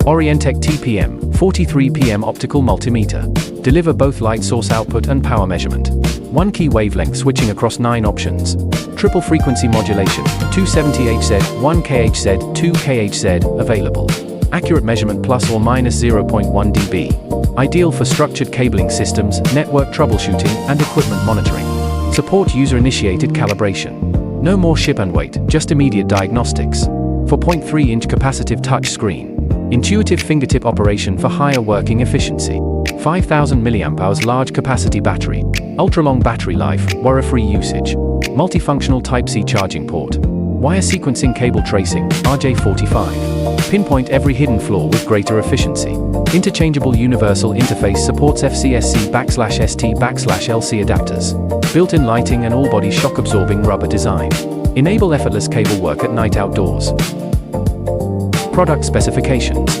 ORIENTEK TPM-43PM Optical Multimeter. Deliver both light source output and power measurement. 1 key wavelength switching across 9 options. Triple frequency modulation, 270 Hz, 1 kHz, 2 kHz, available. Accurate measurement plus or minus 0.1 dB. Ideal for structured cabling systems, network troubleshooting, and equipment monitoring. Support user-initiated calibration. No more ship and wait, just immediate diagnostics. For 0.3-inch capacitive touch screen. Intuitive fingertip operation for higher working efficiency. 5000 mAh large capacity battery. Ultra-long battery life, wire-free usage. Multifunctional Type-C charging port. Wire sequencing cable tracing, RJ45. Pinpoint every hidden flaw with greater efficiency. Interchangeable universal interface supports FCSC/ST/LC adapters. Built-in lighting and all-body shock-absorbing rubber design. Enable effortless cable work at night outdoors. Product specifications.